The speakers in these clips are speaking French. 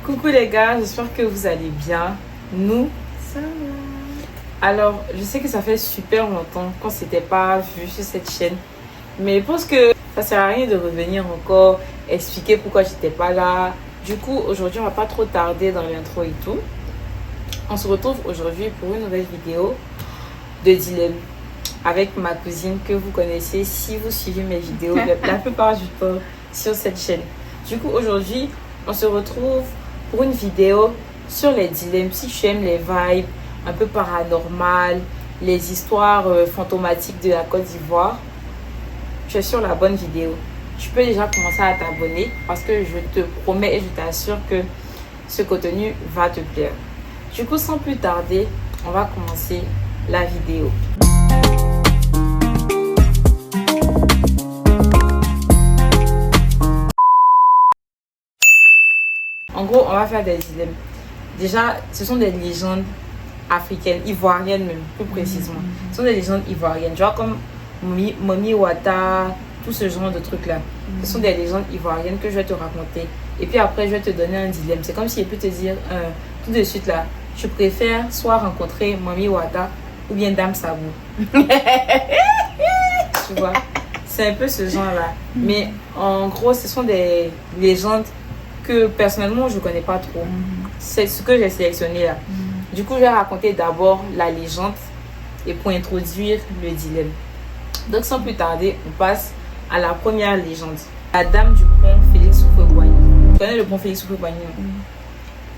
Coucou les gars, j'espère que vous allez bien. Nous, Ça va. alors je sais que ça fait super longtemps qu'on s'était pas vu sur cette chaîne, mais je pense que ça sert à rien de revenir encore expliquer pourquoi j'étais pas là. Du coup, aujourd'hui, on va pas trop tarder dans l'intro et tout. On se retrouve aujourd'hui pour une nouvelle vidéo de dilemme avec ma cousine que vous connaissez si vous suivez mes vidéos la plupart du temps sur cette chaîne. Du coup, aujourd'hui, on se retrouve pour une vidéo sur les dilemmes. Si tu aimes les vibes un peu paranormales, les histoires fantomatiques de la Côte d'Ivoire, tu es sur la bonne vidéo. Tu peux déjà commencer à t'abonner parce que je te promets et je t'assure que ce contenu va te plaire. Du coup, sans plus tarder, on va commencer la vidéo. En gros, on va faire des dilemmes. Déjà, ce sont des légendes africaines, ivoiriennes même, plus précisément. Ce sont des légendes ivoiriennes, genre comme Momi Wata, tout ce genre de trucs-là. Ce sont des légendes ivoiriennes que je vais te raconter. Et puis après, je vais te donner un dilemme. C'est comme si je peux te dire tout de suite là, je préfère soit rencontrer Momi Wata ou bien Dame Sabou. Tu vois, c'est un peu ce genre-là. Mais en gros, ce sont des légendes que personnellement je connais pas trop. C'est ce que j'ai sélectionné là. Du coup, je vais raconter d'abord la légende et pour introduire le dilemme. Donc sans plus tarder, on passe à la première légende. La dame du pont Félix Houphouët-Boigny. Tu connais le pont Félix Houphouët-Boigny?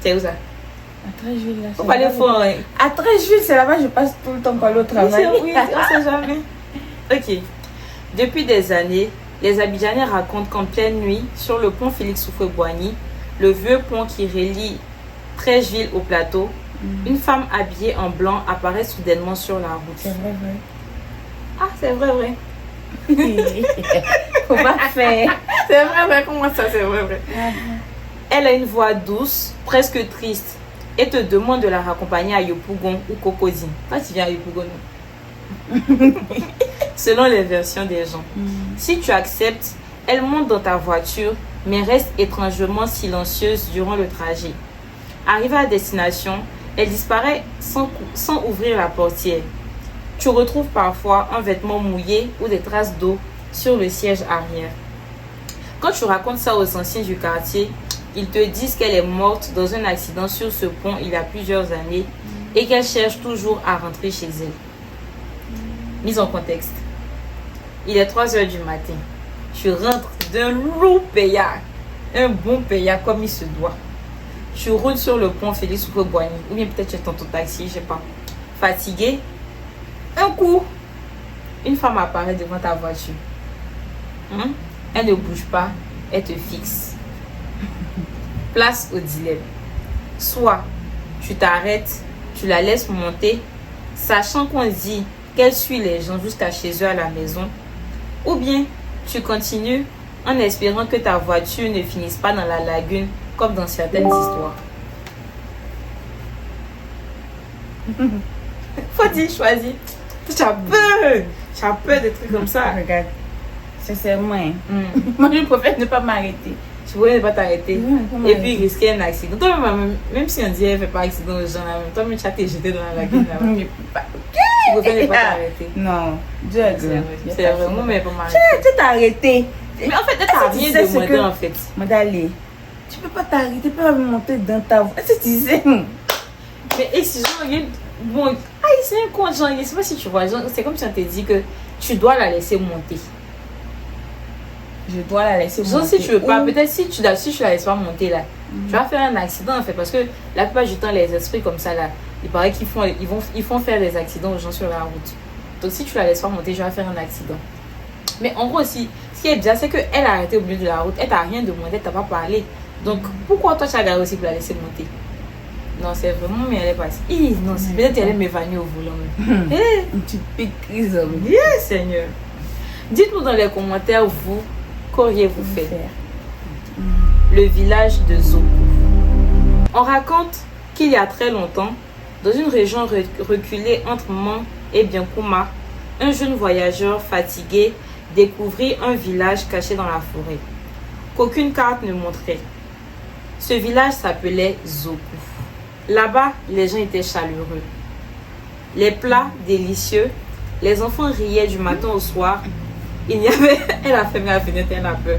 C'est où ça? À Treichville, là. Faut pas aller fort. Hein. À Treichville, c'est là-bas, je passe tout le temps pour aller au travail. Oui, on sait jamais. Ok. Depuis des années, les Abidjanais racontent qu'en pleine nuit, sur le pont Félix Houphouët-Boigny, le vieux pont qui relie Treichville au plateau, une femme habillée en blanc apparaît soudainement sur la route. C'est vrai, vrai. Ah, c'est vrai. Faut pas faire. C'est vrai. Comment ça, c'est vrai? Elle a une voix douce, presque triste, et te demande de la raccompagner à Yopougon ou Cocody. Toi, tu viens à Yopougon, non? Selon les versions des gens. Si tu acceptes, elle monte dans ta voiture, mais reste étrangement silencieuse durant le trajet. Arrivée à destination, elle disparaît sans ouvrir la portière. Tu retrouves parfois un vêtement mouillé ou des traces d'eau sur le siège arrière. Quand tu racontes ça aux anciens du quartier, ils te disent qu'elle est morte dans un accident sur ce pont il y a plusieurs années et qu'elle cherche toujours à rentrer chez elle. Mise en contexte. Il est 3h du matin. Tu rentres d'un lourd payard, un bon payard comme il se doit. Tu roules sur le pont Félix Houphouët-Boigny, ou bien peut-être tu es dans ton taxi, je sais pas. Fatigué, un coup, une femme apparaît devant ta voiture. Elle ne bouge pas, elle te fixe. Place au dilemme. Soit tu t'arrêtes, tu la laisses monter, sachant qu'on dit qu'elle suit les gens jusqu'à chez eux à la maison, ou bien tu continues en espérant que ta voiture ne finisse pas dans la lagune comme dans certaines histoires. Faut dire, choisis. Tu as peur des trucs comme ça. Regarde, sincèrement, moi je préfère ne pas m'arrêter. Tu voulais ne pas t'arrêter. Ouais, Et puis risquer un accident. Toi, même si on dit elle ne fait pas accident aux gens, toi, même tu as été jeté dans la lagune là. Tu préfères ne pas t'arrêter. Non, Dieu est grand. C'est vraiment, mais pas m'arrêter. Tu t'es arrêté. Mais en fait, elle t'a rien demandé en fait. Madalé, tu peux pas t'arrêter, tu peux pas monter dans ta voie. Est-ce que tu sais? Mais et si genre, bon, c'est un con, genre, je sais pas si tu vois, c'est comme si on te dit que tu dois la laisser monter. Je dois la laisser monter. Genre, si tu veux pas, peut-être si tu la laisses pas monter là, tu vas faire un accident en fait, parce que la plupart du temps, les esprits comme ça là, il paraît qu'ils font faire des accidents aux gens sur la route. Donc si tu la laisses pas monter, tu vas faire un accident. Mais en gros aussi, ce qui est bizarre, c'est qu'elle a arrêté au milieu de la route, elle t'a rien demandé, elle t'a pas parlé. Donc pourquoi toi tu as garé aussi pour la laisser monter? Non, c'est vraiment, mais elle est passée. Non, c'est peut-être qu'elle est m'évanouie au volant. Tu piques, homme. Yes, Seigneur. Dites-nous dans les commentaires, vous, qu'auriez-vous fait? Le village de Zoko. On raconte qu'il y a très longtemps, dans une région reculée entre Man et Biankouma, un jeune voyageur fatigué découvrit un village caché dans la forêt, qu'aucune carte ne montrait. Ce village s'appelait Zoku. Là-bas, les gens étaient chaleureux. Les plats délicieux. Les enfants riaient du matin au soir. Il n'y avait... Elle a fermé la fenêtre, elle a peur.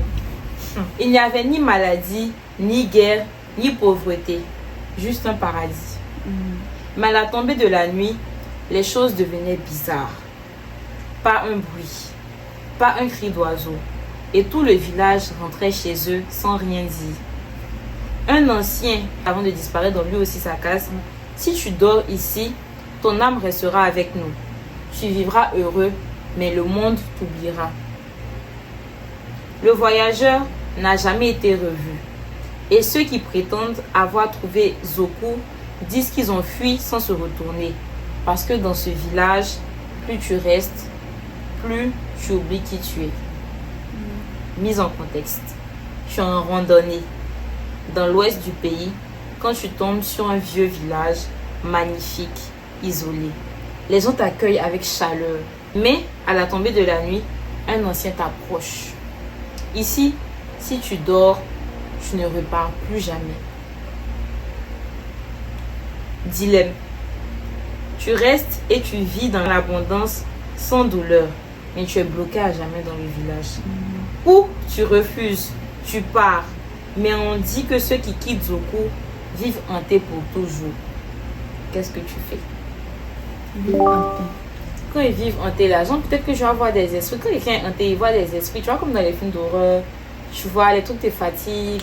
Il n'y avait ni maladie, ni guerre, ni pauvreté. Juste un paradis. Mais à la tombée de la nuit, les choses devenaient bizarres. Pas un bruit, pas un cri d'oiseau. Et tout le village rentrait chez eux sans rien dire. Un ancien, avant de disparaître, dans lui aussi sa case. Si tu dors ici, ton âme restera avec nous. Tu vivras heureux, mais le monde t'oubliera. Le voyageur n'a jamais été revu. Et ceux qui prétendent avoir trouvé Zoku disent qu'ils ont fui sans se retourner. Parce que dans ce village, plus tu restes, plus tu oublies qui tu es. Mise en contexte. Tu es en randonnée dans l'ouest du pays quand tu tombes sur un vieux village magnifique, isolé. Les gens t'accueillent avec chaleur. Mais à la tombée de la nuit, un ancien t'approche. Ici, si tu dors, tu ne repars plus jamais. Dilemme. Tu restes et tu vis dans l'abondance sans douleur, mais tu es bloqué à jamais dans le village. Ou tu refuses, tu pars, mais on dit que ceux qui quittent Zoku vivent hantés pour toujours. Qu'est-ce que tu fais? Quand ils vivent hantés, la gens, peut-être que je vais avoir des esprits. Quand quelqu'un est hanté, il voit des esprits. Tu vois, comme dans les films d'horreur, tu vois les trucs te fatiguent.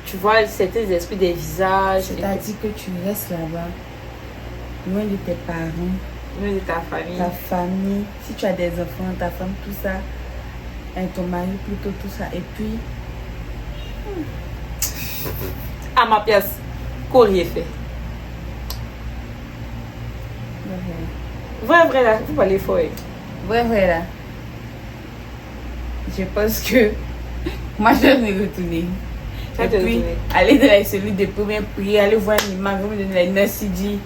Tu vois certains esprits des visages. C'est-à-dire que tu restes là-bas, loin de tes parents, loin de ta famille. Ta famille, si tu as des enfants, ta femme, tout ça, et ton mari plutôt, tout ça. Et puis, à ma place, qu'aurait fait? Vrai là, vous parlez fort. Vrai là. Je pense que moi je vais me retourner. Et puis, aller dans la cellule de première prière, aller voir une imam, me donner la nurserie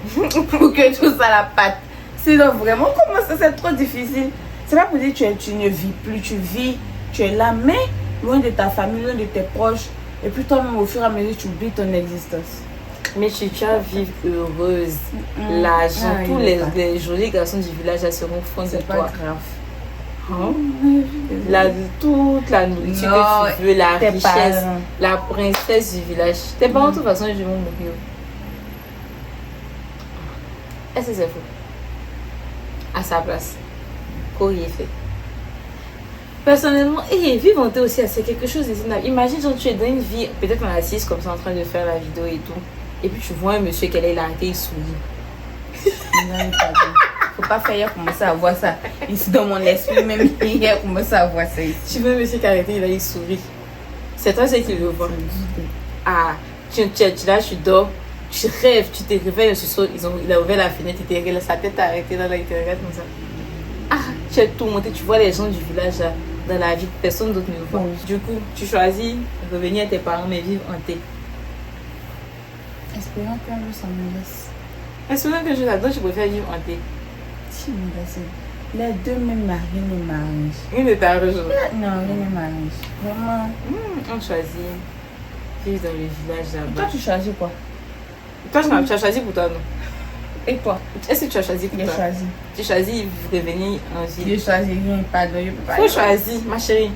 pour que tout ça la pâte. Sinon, vraiment, comment ça, c'est trop difficile. C'est pas pour dire que tu ne vis plus, tu vis, tu es là, mais loin de ta famille, loin de tes proches. Et puis toi-même, au fur et à mesure, tu oublies ton existence. Mais tu vas vivre heureuse. L'argent, tous les jolis garçons du village seront fonds de toi. C'est pas grave. Toute la nourriture que tu veux, la richesse, la princesse du village. Tes parents, de toute façon, je vais mourir. Est-ce que c'est faux? À sa place, qu'aurait fait? Personnellement, vivre en aussi, c'est quelque chose d'inévitable. Imagine, genre, tu es dans une vie, peut-être on est assise comme ça en train de faire la vidéo et tout. Et puis tu vois un monsieur qui est là, il sourit. Non, faut pas faire commencer à voir ça. Ici dans mon esprit, même hier, commencer à voir ça ici. Tu vois un monsieur qui a arrêté, il sourit. C'est toi ce qui le voit. Ah, tu dors, tu rêves, tu te réveilles, il a ouvert la fenêtre, sa tête a arrêté là, il te regarde comme ça. Ah, tu es tout monté, tu vois les gens du village là, dans la vie, personne d'autre ne le voit. Du coup, tu choisis de revenir à tes parents, mais vivre hanté. Espérons qu'un jour ça me laisse. Espérons qu'un jour là-dedans, tu préfères vivre hanté. Si, les deux même rien ne m'arrange. Rien ne t'arrange. Non, rien ne m'arrange. Vraiment. On choisit vivre dans le village là-bas. Toi, tu choisis quoi? Toi, tu as choisi pour toi, non? Et toi? Est-ce que tu as choisi pour toi? J'ai choisi. Tu choisis de venir en ville? J'ai choisi rien, pardon. Faut choisir, ma chérie.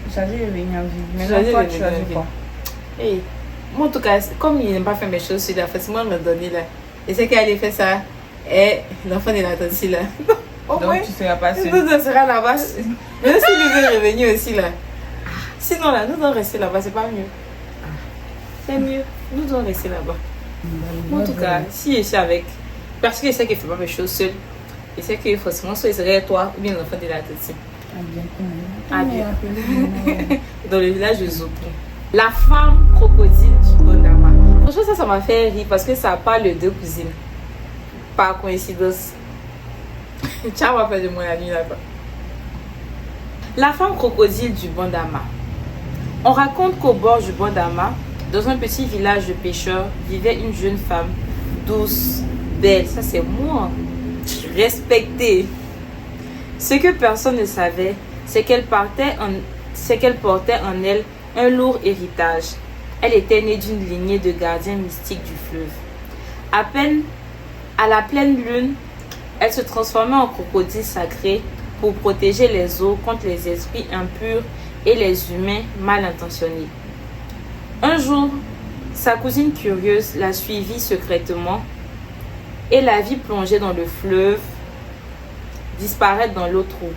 J'ai choisi de venir en ville. Mais toi, tu choisis quoi? Moi, en tout cas, comme il n'aime pas faire mes choses, c'est là, facilement me donner là. Et c'est qu'elle allait faire ça. Et l'enfant est là, aussi là. Donc, tu seras pas seule. Nous, on sera là-bas. Même si lui veut revenir aussi là. Sinon, là, nous devons rester là-bas, c'est pas mieux. C'est mieux. Nous devons rester là-bas. En tout cas, si je suis avec. Parce que je sais qu'il ne fait pas mes choses seule. Je sais que forcément, soit il serait toi ou bien l'enfant de la tête. Ah bien. Dans le village de Zoku. La femme crocodile du Bondama. Franchement, ça m'a fait rire parce que ça parle de deux cousines. Par coïncidence. Tu as rappelé de moi la nuit là-bas. La femme crocodile du Bondama. On raconte qu'au bord du Bondama, dans un petit village de pêcheurs, vivait une jeune femme douce, belle. Ça, c'est moi. Respectée. Ce que personne ne savait, c'est qu'elle portait en elle un lourd héritage. Elle était née d'une lignée de gardiens mystiques du fleuve. À peine à la pleine lune, elle se transformait en crocodile sacré pour protéger les eaux contre les esprits impurs et les humains mal intentionnés. Un jour, sa cousine curieuse la suivit secrètement et la vit plonger dans le fleuve, disparaître dans l'eau trouble,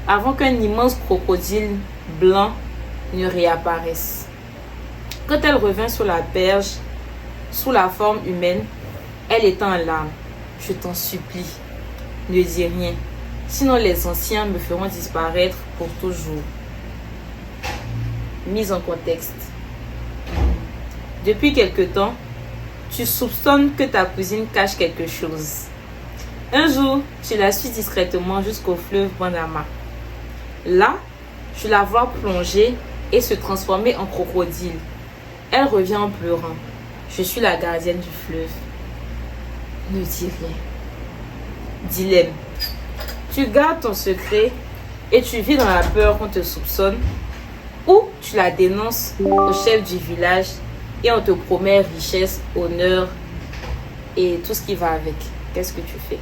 avant qu'un immense crocodile blanc ne réapparaisse. Quand elle revint sur la berge, sous la forme humaine, elle était en larmes. « Je t'en supplie, ne dis rien, sinon les anciens me feront disparaître pour toujours. » Mise en contexte. Depuis quelque temps, tu soupçonnes que ta cousine cache quelque chose. Un jour, tu la suis discrètement jusqu'au fleuve Bandama. Là, tu la vois plonger et se transformer en crocodile. Elle revient en pleurant. « Je suis la gardienne du fleuve. » Ne dis rien. Dilemme. Tu gardes ton secret et tu vis dans la peur qu'on te soupçonne, ou tu la dénonces au chef du village et on te promet richesse, honneur et tout ce qui va avec. Qu'est-ce que tu fais?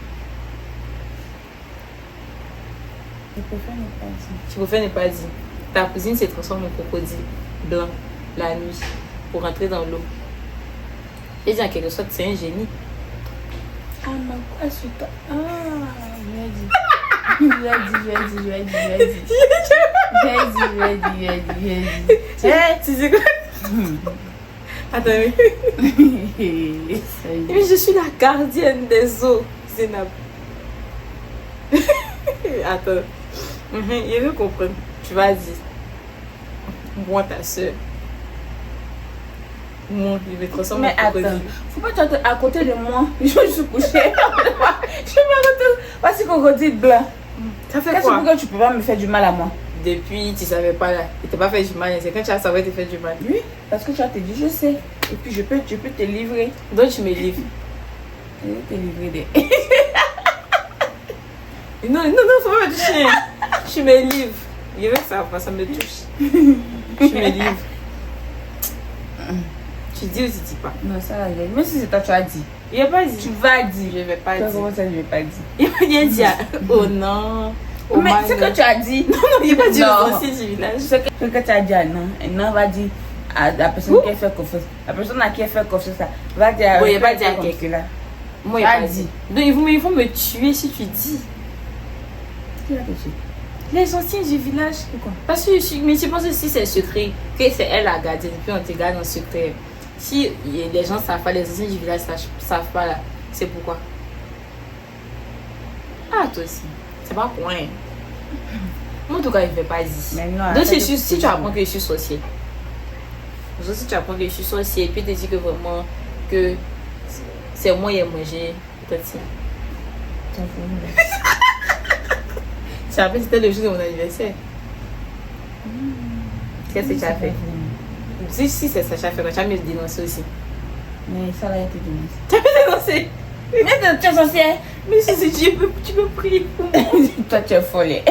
Je préfère ne pas dire. Tu préfères ne pas dire. Ta cousine s'est transformée en crocodile blanc la nuit pour rentrer dans l'eau. Et dit en quelque sorte, c'est un génie. Ah non, pas sur toi. Ah, je l'ai dit. Tu sais quoi? Attends, oui. Mais je suis la gardienne des eaux, Zénab. Attends. Il veut comprendre. Tu vas dire. Moi, ta soeur. Moi, il me transforme en crocodile. Mais attends, faut pas être à côté de moi. Je suis couchée. Je me retrouve. Voici crocodile blanc. Ça fait Qu'est-ce quoi? que tu peux pas me faire du mal à moi? Depuis, tu savais pas là. Il t'a pas fait du mal. C'est quand tu as savoir te faire du mal. Oui, parce que tu as te dit, je sais. Et puis je peux te livrer. Donc tu me livres. Je vais te livrer des. Non, faut pas me toucher. Tu me livres. Je veux que ça me touche. Tu me livres. Tu dis ou tu dis pas? Non, ça va. Même si c'est toi, tu as dit. Il n'a pas dit. Tu vas dire. Je vais pas Toi, dire. comment ça, je vais pas dire? Il m'a bien dit. Oh non. Oh Mais c'est que tu as dit. Non, il n'a pas dit Non. aux anciens du village. Ce que tu as dit à non. Et non va dire à la personne qui a fait confiance. La personne à qui a fait confiance, ça va dire à Oui, il va dire à comme quelqu'un. cela. Moi, il n'a pas dit. Donc ils vont me tuer si tu dis. Qui va te tuer? Les anciens du village. Pourquoi? Parce que mais tu penses que si c'est secret, que c'est elle la gardienne, puis on te garde en secret. Si les gens savent pas, les anciens du village savent pas là, c'est pourquoi? Ah, toi aussi. C'est pas pour rien. Moi, en tout cas, il ne fait pas dire. Mais non, Donc, arrête si de tu apprends que je suis sorcier, si tu apprends que je suis sorcier, et puis tu dis que vraiment que c'est moi qui ai mangé, petit. Tu rappelles, c'était le jour de mon anniversaire. Qu'est-ce que tu as fait? Si c'est ça, tu as fait quoi? Tu as me dénoncé aussi. Mais ça va être dénoncé. Tu as me dénoncé? Mais tu es sorcière. Mais si tu peux prier pour moi. Toi, tu es folle.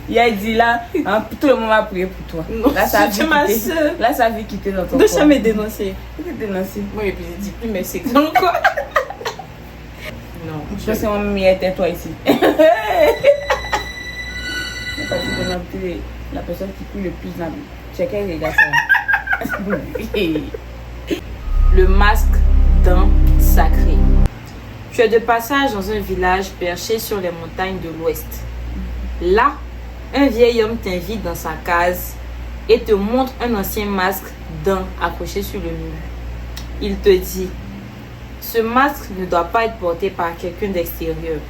Il a dit là, hein, tout le monde va prier pour toi. Non, là, ça c'est ma soeur. Là, ça va quitter dans ton Donc, corps. tu as me dénoncé. Tu t'es dénoncé. Moi, et puis je dis plus, mais c'est encore. Non. Je pense que moi-même, il était toi ici. Parce que la personne qui prie le plus dans la vie. C'est quel regarde ça? Le masque d'un sacré. Tu es de passage dans un village perché sur les montagnes de l'ouest. Là, un vieil homme t'invite dans sa case et te montre un ancien masque d'un accroché sur le mur. Il te dit, ce masque ne doit pas être porté par quelqu'un d'extérieur.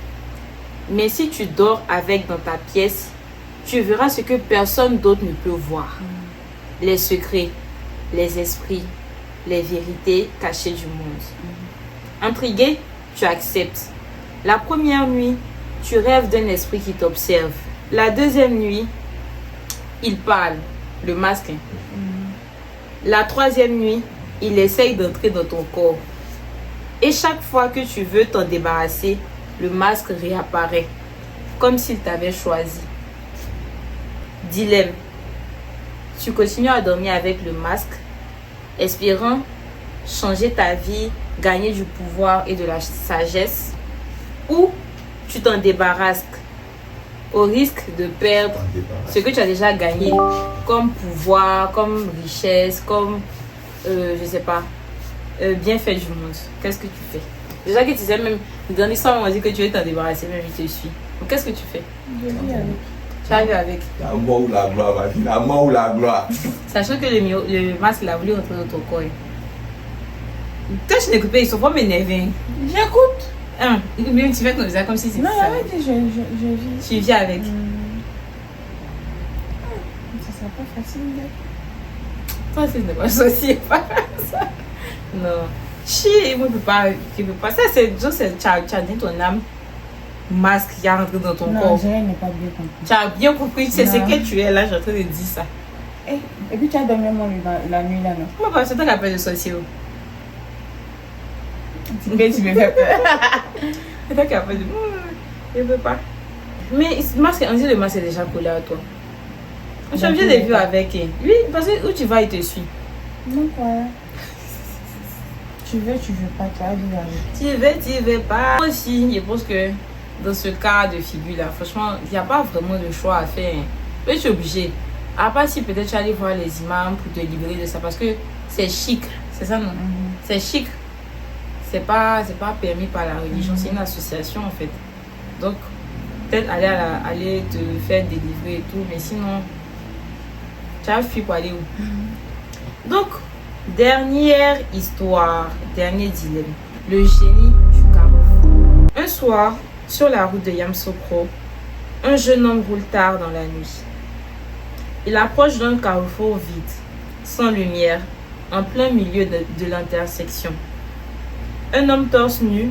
Mais si tu dors avec dans ta pièce, tu verras ce que personne d'autre ne peut voir. Les secrets, les esprits, les vérités cachées du monde. Intrigué, tu acceptes. La première nuit, tu rêves d'un esprit qui t'observe. La deuxième nuit, il parle, le masque. La troisième nuit, il essaye d'entrer dans ton corps. Et chaque fois que tu veux t'en débarrasser, le masque réapparaît, comme s'il t'avait choisi. Dilemme. Tu continues à dormir avec le masque espérant changer ta vie, gagner du pouvoir et de la sagesse, ou tu t'en débarrasses au risque de perdre ce que tu as déjà gagné comme pouvoir, comme richesse, comme, je sais pas, bienfait du monde. Qu'est-ce que tu fais? Déjà que tu sais même, dans l'histoire, on m'a dit que tu veux t'en débarrasser, même il te suit. Donc qu'est-ce que tu fais? Je vis avec. Tu arrives avec. La mort ou la gloire, vas-y, la mort ou la gloire. Sachant que le masque, il a voulu rentrer dans ton corps. Toi, je n'écoute pas, ils sont pas m'énerver. J'écoute. Même tu fais ton visage comme si c'était Non, ça. arrête, je vis. Tu vis avec. Ça sera pas facile. Toi, c'est pas sorcier, pas ça. Non. Chi, moi, je peux pas. Ça, c'est juste, tu as dit ton âme masque qui a rentré dans ton Non, corps. je n'ai pas bien compris. Tu as bien compris, c'est ce Non. que tu es là, je suis en train de dire ça. Et puis tu as dormi la nuit là, non? Moi, parce que c'est toi qui appelles le sorcier. Tu me fais peur. C'est toi qui appelles le. Je peux pas. Mais masque, on dit le masque est déjà collé à toi. Je suis obligée de vivre avec. Oui, parce que où tu vas, il te suit. Donc voilà. Tu veux pas, tu vas vivre avec. Tu veux pas. Moi aussi, je pense que dans ce cas de figure-là, franchement, il n'y a pas vraiment de choix à faire. Mais tu es obligé. À part si peut-être tu allais voir les imams pour te libérer de ça, parce que c'est chic. C'est ça, non? C'est chic. C'est pas permis par la religion, c'est une association en fait. Donc, peut-être aller te faire délivrer et tout, mais sinon, tu as fui pour aller où? Donc, dernière histoire, dernier dilemme. Le génie du Carrefour. Un soir, sur la route de Yamoussoukro, un jeune homme roule tard dans la nuit. Il approche d'un carrefour vide, sans lumière, en plein milieu de l'intersection. Un homme torse nu,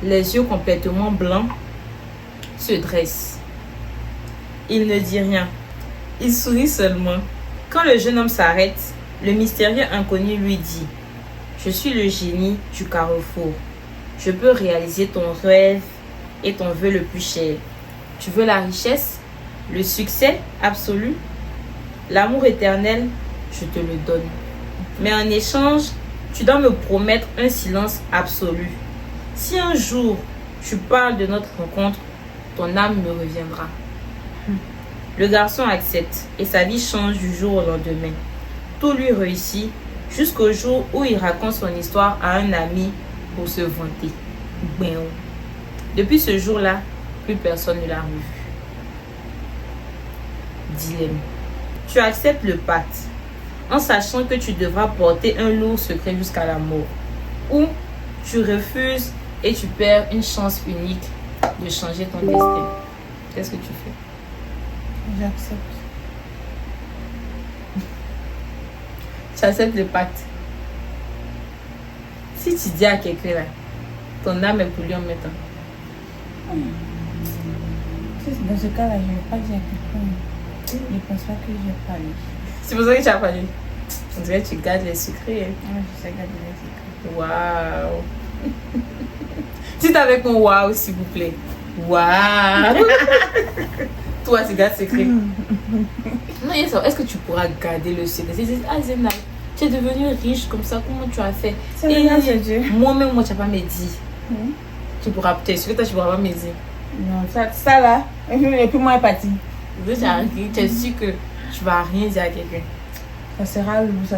les yeux complètement blancs, se dresse. Il ne dit rien. Il sourit seulement. Quand le jeune homme s'arrête, le mystérieux inconnu lui dit: « Je suis le génie du carrefour. Je peux réaliser ton rêve et ton vœu le plus cher. Tu veux la richesse, le succès absolu, l'amour éternel, je te le donne. Mais en échange, tu dois me promettre un silence absolu. Si un jour tu parles de notre rencontre, ton âme me reviendra. » Le garçon accepte et sa vie change du jour au lendemain. Tout lui réussit jusqu'au jour où il raconte son histoire à un ami pour se vanter. Depuis ce jour-là, plus personne ne l'a revu. Dilemme. Tu acceptes le pacte en sachant que tu devras porter un lourd secret jusqu'à la mort. Ou tu refuses et tu perds une chance unique de changer ton destin. Qu'est-ce que tu fais? J'accepte. Tu acceptes le pacte. Si tu dis à quelqu'un là, ton âme est pour lui en même temps. Dans ce cas-là, je ne vais pas dire à quelqu'un. Je ne pense pas que je vais parler. C'est pour ça que tu as parlé. On dirait que tu gardes les secrets. Je sais garder les secrets. Waouh. Dites avec mon waouh, s'il vous plaît. Waouh. Toi, tu gardes secret. Non, est-ce que tu pourras garder le secret? Ah, Zena, tu es devenue riche comme ça. Comment tu as fait? C'est rien, c'est Dieu. Moi-même, moi, tu n'as pas me dit. Tu pourras peut-être, ce que toi, tu pourras pas me dire. Non, ça là. Et puis moi, est parti. Tu es sûr que tu vas rien dire à quelqu'un. Ça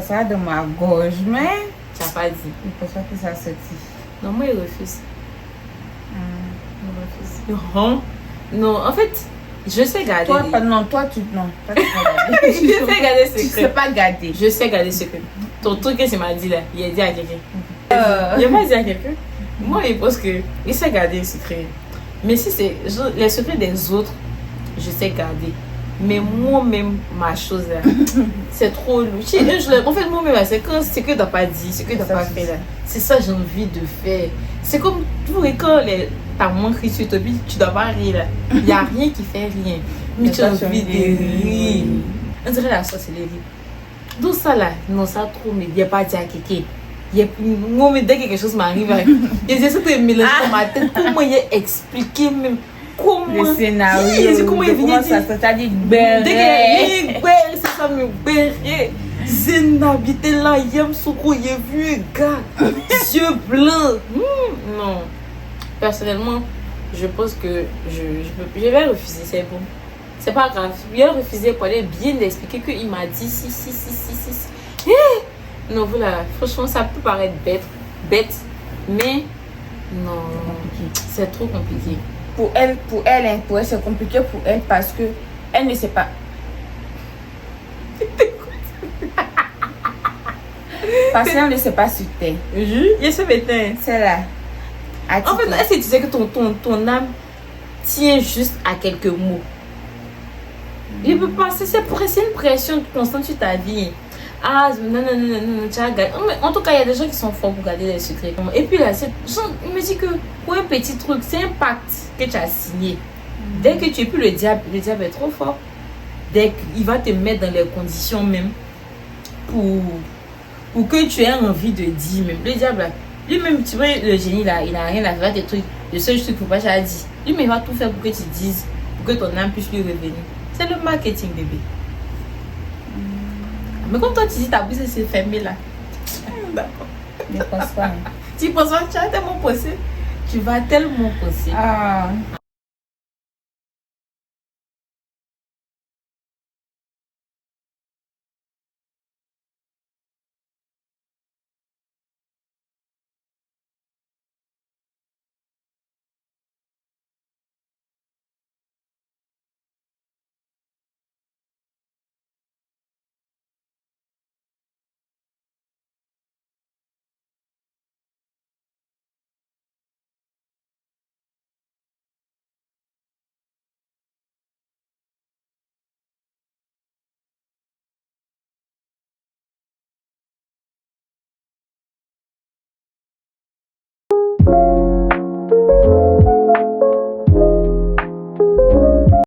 sera dans ma gorge, mais Tu n'as pas dit. je ne pense pas que ça sorti. Non, moi, il refuse. Il refuse. Non. Non, en fait, je sais garder. Toi, toi, tu sais pas garder. Je sais garder Tu secret. sais pas garder. Je sais garder secret. Ton truc que tu m'as dit là, il a dit à quelqu'un. Il n'a pas dit à quelqu'un. Moi, il pense que il sait garder le secret. Mais si c'est les secrets des autres, je sais garder. Mais moi-même, ma chose là, c'est trop lourd. En fait, moi-même, c'est ce que tu n'as pas dit, ce que tu n'as pas fait là. C'est ça que j'ai envie de faire. C'est comme quand ta maman crie sur toi, puis tu dois pas rire là. Il n'y a rien qui fait rien. Mais tu as envie de rire. On dirait la sorcellerie. Donc ça là, non, ça trop, mais il n'y a pas dit à quelqu'un. Moi, mais dès que quelque chose m'arrive, j'essaie de mélanger dans ma tête. Comment il a expliqué même. Comment Le scénario. Comment il vient ça dit dès qu'il c'est ça, me béret. Zénab, était là, Yam Soko, j'ai vu un gars, yeux blancs. Non. Personnellement, je pense que je vais refuser, c'est bon. C'est pas grave. Je vais refuser pour aller bien expliquer qu'il m'a dit si. Non, voilà, franchement, ça peut paraître bête, mais non, c'est trop compliqué. Pour elle, c'est compliqué pour elle parce que elle ne sait pas. Parce qu'elle ne sait pas sur terre. Je sais maintenant. C'est là. En fait, est-ce que tu sais que ton âme tient juste à quelques mots? Il peut passer, c'est une pression constante sur ta vie. Ah, non, tu as gagné. En tout cas, il y a des gens qui sont forts pour garder les secrets. Et puis là, il me dit que pour un petit truc, c'est un pacte que tu as signé. Dès que tu es plus le diable est trop fort. Dès qu'il va te mettre dans les conditions même pour que tu aies envie de dire même. Le diable, là, lui-même, tu vois, le génie là, il a rien à faire des trucs. Le seul truc pour pas dire. Lui-même, il va tout faire pour que tu dises, pour que ton âme puisse lui revenir. C'est le marketing, bébé. Mais comme toi, tu dis ta bouche s'est fermée là. D'accord. Je ne pense pas. Tu penses pas que tu as tellement posé? Tu vas tellement posé. Ah.